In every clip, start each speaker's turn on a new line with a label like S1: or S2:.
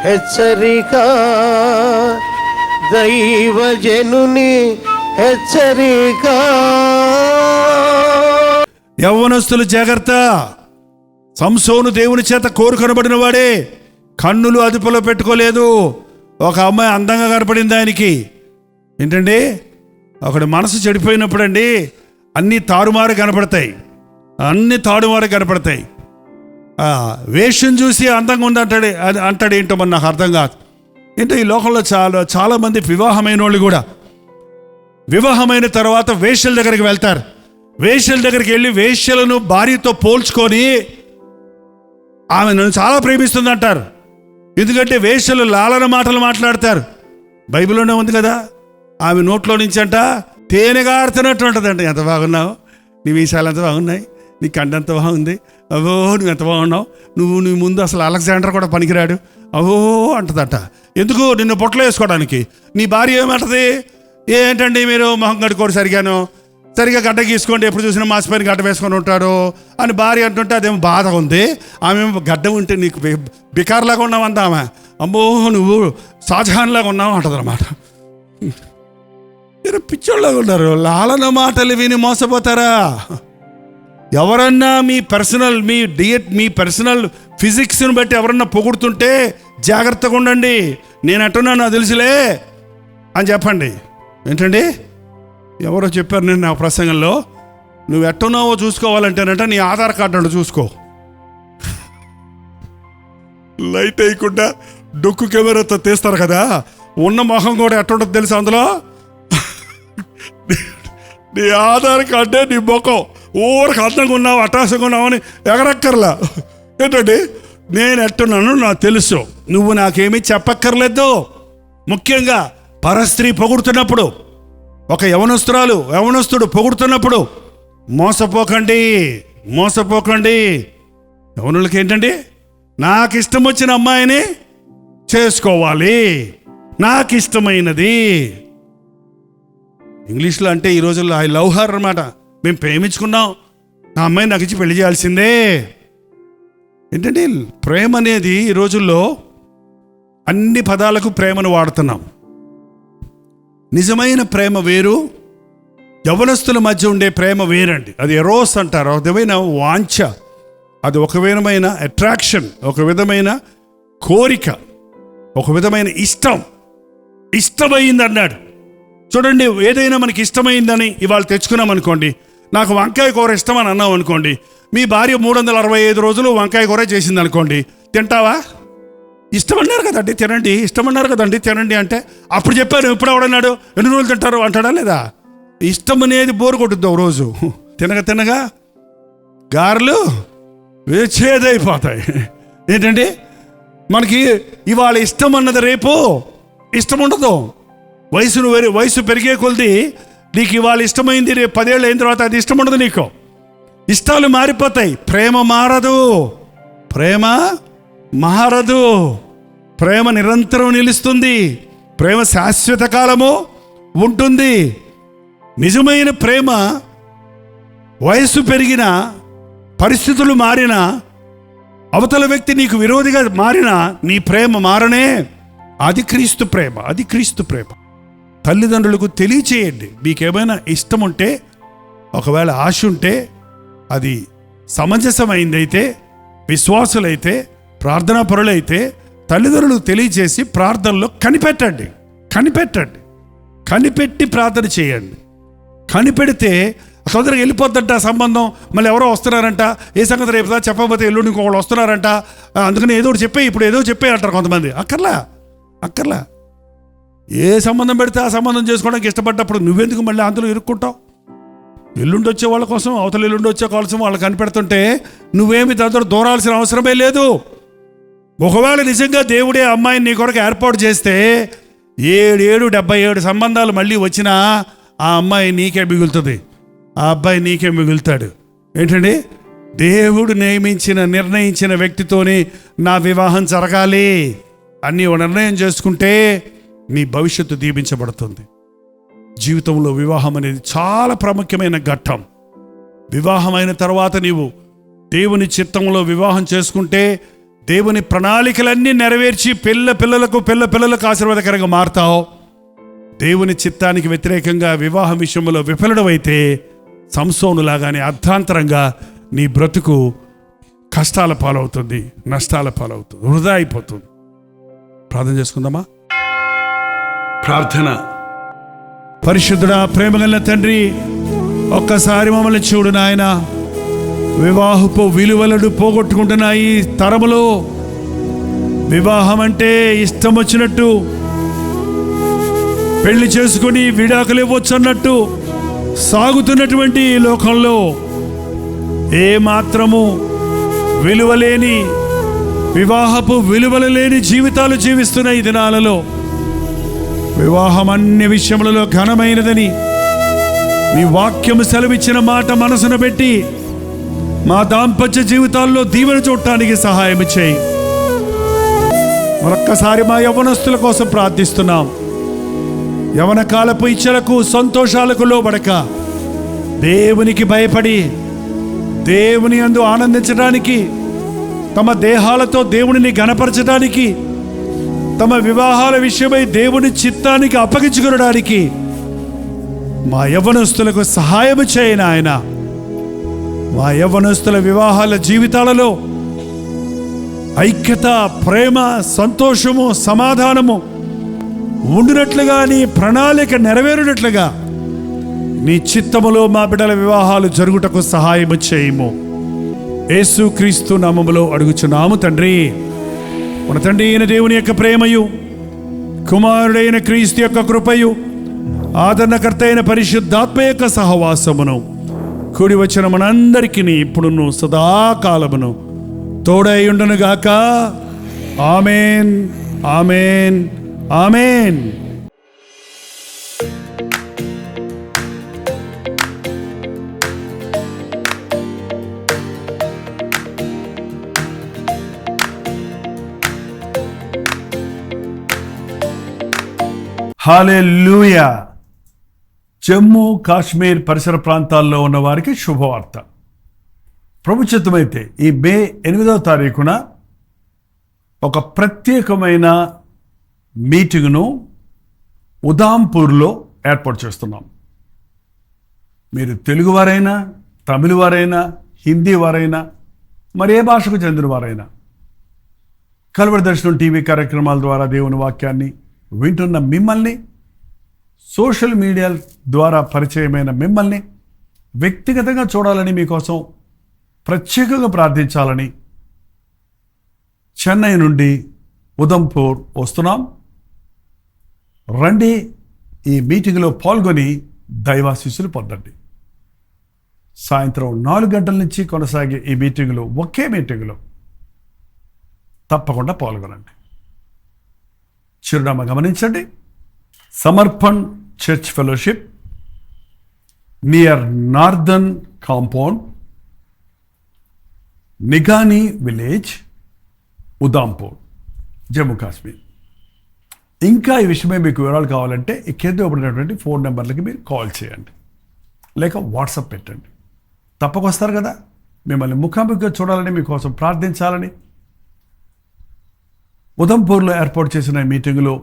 S1: హెచ్చరిక, దైవజనుని హెచ్చరిక.
S2: యవ్వనస్తులు జాగ్రత్త. సంసోను దేవుని చేత కోరుకొనబడిన వాడే, కన్నులు అదుపులో పెట్టుకోలేదు. ఒక అమ్మాయి అందంగా కనపడింది ఆయనకి. ఏంటండి, ఒకటి మనసు చెడిపోయినప్పుడు అండి అన్నీ తారుమారు కనపడతాయి, అన్నీ తారుమారు కనపడతాయి. వేషం చూసి అందంగా ఉంది అంటాడు ఏంటో మరి నాకు అర్థం కాదు. ఏంటో ఈ లోకంలో చాలామంది వివాహమైన వాళ్ళు కూడా వివాహమైన తర్వాత వేశ్యల దగ్గరికి వెళ్తారు. వేశ్యల దగ్గరికి వెళ్ళి వేశ్యలను భార్యతో పోల్చుకొని ఆమె నన్ను చాలా ప్రేమిస్తుంది అంటారు. ఎందుకంటే వేశ్యలు లాలన మాటలు మాట్లాడతారు. బైబిల్లోనే ఉంది కదా, ఆమె నోట్లో నుంచి అంట తేనెగారుతున్నట్టు ఉంటుందంట. ఎంత బాగున్నావు, నీ విషయాలు ఎంత బాగున్నాయి, నీ కండ ఎంత బాగుంది, అవో నువ్వు ఎంత బాగున్నావు, నీ ముందు అసలు అలెగ్జాండర్ కూడా పనికిరాడు, అవో అంటదట. ఎందుకు? నిన్ను పొట్టలో వేసుకోవడానికి. నీ భార్య ఏమంటది? ఏంటండి మీరు మొహం కడుక్కోడు సరిగా గడ్డ గీసుకోండి, ఎప్పుడు చూసినా మాసిపోయిన గడ్డ వేసుకొని ఉంటాడు అని భార్య అంటుంటే అదేమో బాధ ఉంది. ఆమె గడ్డ ఉంటే నీకు బికార్లాగా ఉన్నావు అందా ఆమె. అమ్మో నువ్వు షాజహాన్లాగా ఉన్నావు అంటదన్నమాట. మీరు పిచ్చోళ్ళగా ఉన్నారు. లాలన మాటలు విని మోసపోతారా? ఎవరన్నా మీ పర్సనల్ ఫిజిక్స్ని బట్టి ఎవరన్నా పొగుడుతుంటే జాగ్రత్తగా ఉండండి. నేను ఎట్టున్నా నాకు తెలుసులే అని చెప్పండి. ఏంటండి, ఎవరో చెప్పారు నేను నా ప్రసంగంలో, నువ్వు ఎట్టున్నావో చూసుకోవాలంటేనంట నీ ఆధార్ కార్డు అంటే చూసుకో. లైట్ వేయకుండా డొక్కు కెమెరాతో తీస్తారు కదా, ఉన్న మొహం కూడా ఎట్టుంటుంది తెలుసు అందులో. నీ ఆధార్ కార్డే నీ ముఖం. ఊరికి అందంగా ఉన్నావు, అటాసంగా ఉన్నావు అని ఎగరక్కర్లా. ఏంటండి, నేను ఎట్టున్నాను నాకు తెలుసు, నువ్వు నాకేమీ చెప్పక్కర్లేదు. ముఖ్యంగా పరస్త్రీ పొగుడుతున్నప్పుడు, ఒక యవనస్తుడు పొగుడుతున్నప్పుడు మోసపోకండి. యవనులకి ఏంటండి, నాకు ఇష్టం వచ్చిన అమ్మాయిని చేసుకోవాలి, నాకు ఇష్టమైనది. ఇంగ్లీష్లో అంటే ఈ రోజుల్లో ఐ లవ్ హర్ అన్నమాట. మేము ప్రేమించుకున్నాం, నా అమ్మాయిని నాకు ఇచ్చి పెళ్లి చేయాల్సిందే. ఏంటంటే ప్రేమ అనేది ఈ రోజుల్లో అన్ని పదాలకు ప్రేమను వాడుతున్నాం. నిజమైన ప్రేమ వేరు, యవనస్తుల మధ్య ఉండే ప్రేమ వేరండి. అది ఎరోస్ అంటారు, ఒక విధమైన వాంఛ, అది ఒక విధమైన అట్రాక్షన్, ఒక విధమైన కోరిక, ఒక విధమైన ఇష్టమైంది అన్నాడు. చూడండి, ఏదైనా మనకి ఇష్టమైందని ఇవాళ తెచ్చుకున్నాం అనుకోండి. నాకు వంకాయ కూర ఇష్టం అని అన్నాం అనుకోండి. మీ భార్య 365 రోజులు వంకాయ కూర చేసింది అనుకోండి, తింటావా? ఇష్టమన్నారు కదండి తినండి, ఇష్టమన్నారు కదండి తినండి అంటే అప్పుడు చెప్పారు. ఎప్పుడు ఎవడన్నాడు ఎన్ని రోజులు తింటారు అంటాడా లేదా? ఇష్టం అనేది బోరు కొట్టుద్ది. ఒక రోజు తినగా గారెలు చేదైపోతాయి. ఏంటంటే మనకి ఇవాళ ఇష్టం అన్నది రేపు ఇష్టం ఉండదు. వయసు పెరిగే కొలది నీకు ఇవాళ ఇష్టమైంది రేపు 10 ఏళ్ళు అయిన తర్వాత అది ఇష్టం ఉండదు. నీకు ఇష్టాలు మారిపోతాయి. ప్రేమ మారదు. ప్రేమ నిరంతరం నిలుస్తుంది. ప్రేమ శాశ్వత కాలము ఉంటుంది. నిజమైన ప్రేమ వయసు పెరిగిన, పరిస్థితులు మారినా, అవతల వ్యక్తి నీకు విరోధిగా మారినా నీ ప్రేమ మారనే. అది క్రీస్తు ప్రేమ. తల్లిదండ్రులకు తెలియచేయండి. మీకేమైనా ఇష్టం ఉంటే, ఒకవేళ ఆశ ఉంటే, అది సమంజసమైందైతే, విశ్వాసులైతే, ప్రార్థనా పరులైతే తల్లిదండ్రులకు తెలియచేసి ప్రార్థనలో కనిపెట్టి ప్రార్థన చేయండి. కనిపెడితే తొందరగా వెళ్ళిపోద్దంట సంబంధం. మళ్ళీ ఎవరో వస్తున్నారంట, ఏ సంగతి రేపు చెప్పకపోతే ఎల్లుండి ఇంకొకళ్ళు వస్తున్నారంట, అందుకని ఏదో చెప్పే అంటారు కొంతమంది. అక్కర్లా ఏ సంబంధం పెడితే ఆ సంబంధం చేసుకోవడానికి ఇష్టపడ్డప్పుడు నువ్వెందుకు మళ్ళీ అందులో ఇరుక్కుంటావు? ఎల్లుండి వచ్చే వాళ్ళ కోసం, అవతల ఎల్లుండి వచ్చే కోసం వాళ్ళు కనిపెడుతుంటే నువ్వేమి దాంతో దూరాల్సిన అవసరమే లేదు. ఒకవేళ నిజంగా దేవుడే అమ్మాయిని నీ కొరకు ఏర్పాటు చేస్తే 77 సంబంధాలు మళ్ళీ వచ్చినా ఆ అమ్మాయి నీకే మిగులుతుంది, ఆ అబ్బాయి నీకే మిగులుతాడు. ఏంటండి, దేవుడు నిర్ణయించిన వ్యక్తితోనే నా వివాహం జరగాలి అని నిర్ణయం చేసుకుంటే నీ భవిష్యత్తు దీవించబడుతుంది. జీవితంలో వివాహం అనేది చాలా ప్రాముఖ్యమైన ఘట్టం. వివాహమైన తర్వాత నీవు దేవుని చిత్తంలో వివాహం చేసుకుంటే దేవుని ప్రణాళికలన్నీ నెరవేర్చి పిల్లలకు ఆశీర్వాదకరంగా మారుతావు. దేవుని చిత్తానికి వ్యతిరేకంగా వివాహం విషయంలో విఫలమైతే సంసోనులాగానే అర్ధాంతరంగా నీ బ్రతుకు కష్టాల పాలవుతుంది, నష్టాల పాలవుతుంది, వృధా అయిపోతుంది. ప్రార్థన చేసుకుందామా? ప్రార్థన. పరిశుద్ధుడా, ప్రేమగల తండ్రి, ఒక్కసారి మమ్మల్ని చూడు నాయన. వివాహపు విలువలను పోగొట్టుకుంటున్న ఈ తరములో వివాహం అంటే ఇష్టం వచ్చినట్టు పెళ్లి చేసుకుని విడాకులు ఇవ్వచ్చు అన్నట్టు సాగుతున్నటువంటి ఈ లోకంలో ఏ మాత్రము విలువలేని, వివాహపు విలువలు లేని జీవితాలు జీవిస్తున్న ఈ దినాలలో వివాహం అన్ని విషయములలో ఘనమైనదని నీ వాక్యము సెలవిచ్చిన మాట మనసును పెట్టి మా దాంపత్య జీవితాల్లో దీవెన చూడటానికి సహాయం చేయి. మరొక్కసారి మా యవ్వనస్తుల కోసం ప్రార్థిస్తున్నాం. యవన కాలపు ఇచ్చలకు, సంతోషాలకు లోబడక దేవునికి భయపడి దేవుని యందు ఆనందించడానికి, తమ దేహాలతో దేవునిని ఘనపరచడానికి, తమ వివాహాల విషయమై దేవుని చిత్తానికి అప్పగించుకోవడానికి మా యవ్వనస్తులకు సహాయం చేయను ఆయన. మా యవ్వనస్తుల వివాహాల జీవితాలలో ఐక్యత, ప్రేమ, సంతోషము, సమాధానము ఉండినట్లుగా, నీ ప్రణాళిక నెరవేరునట్లుగా నీ చిత్తములో మా బిడ్డల వివాహాలు జరుగుటకు సహాయము చేయము. యేసుక్రీస్తు నామములో అడుగుచున్నాము తండ్రి. మన తండ్రి అయిన దేవుని యొక్క ప్రేమయు, కుమారుడైన క్రీస్తు యొక్క కృపయు, ఆదరణకర్త అయిన పరిశుద్ధాత్మ యొక్క సహవాసమును కూడి వచ్చిన మనందరికీ ఇప్పుడును సదాకాలమును తోడై ఉండునుగాక. ఆమేన్, ఆమేన్, ఆమేన్. హల్లెలూయా. జమ్మూ కాశ్మీర్ పరిసర ప్రాంతాల్లో ఉన్న వారికి శుభవార్త. ప్రభు చిత్తమైతే ఈ మే 8వ తారీఖున ఒక ప్రత్యేకమైన మీటింగ్ను ఉదాంపూర్లో ఏర్పాటు చేస్తున్నాం. మీరు తెలుగు వారైనా, తమిళ వారైనా, హిందీ వారైనా, మరి ఏ భాషకు చెందిన వారైనా కల్వరి దర్శనం టీవీ కార్యక్రమాల ద్వారా దేవుని వాక్యాన్ని వింటున్న మిమ్మల్ని, సోషల్ మీడియా ద్వారా పరిచయమైన మిమ్మల్ని వ్యక్తిగతంగా చూడాలని, మీకోసం ప్రత్యేకంగా ప్రార్థించాలని చెన్నై నుండి ఉదంపూర్ వస్తున్నాం. రండి, ఈ మీటింగ్లో పాల్గొని దైవాశీస్సులు పొందండి. సాయంత్రం 4 గంటల నుంచి కొనసాగే ఈ మీటింగ్లో, ఒకే మీటింగ్లో తప్పకుండా పాల్గొనండి. చిరునామా గమనించండి. Samarpan church fellowship, near northern compound, Nigani village, Udhampur, Jammu Kashmir. ఇంకా ఈ విషయమే మీకు వివరాలు కావాలంటే ఈ కింద ఇవ్వబడినటువంటి ఫోన్ నెంబర్లకి మీరు కాల్ చేయండి, లేక వాట్సాప్ పెట్టండి. తప్పకొస్తారు కదా. మిమ్మల్ని ముఖాముఖిగా చూడాలని, మీకోసం ప్రార్థించాలని ఉదంపూర్లో ఏర్పాటు చేసిన మీటింగులో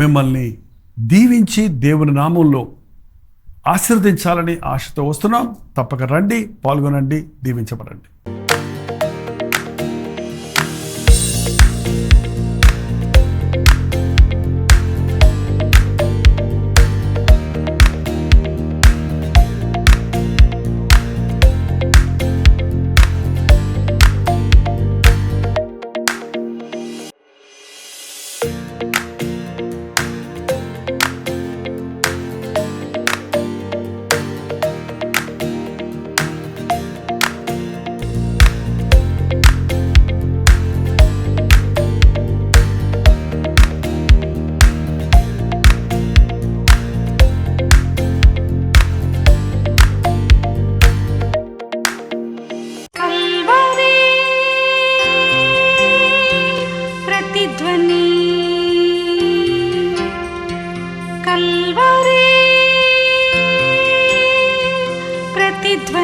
S2: మిమ్మల్ని దీవించి దేవుని నామంలో ఆశీర్వదించాలని ఆశతో వస్తున్నాం. తప్పక రండి, పాల్గొనండి, దీవించబడండి.
S3: प्रतिध्वनि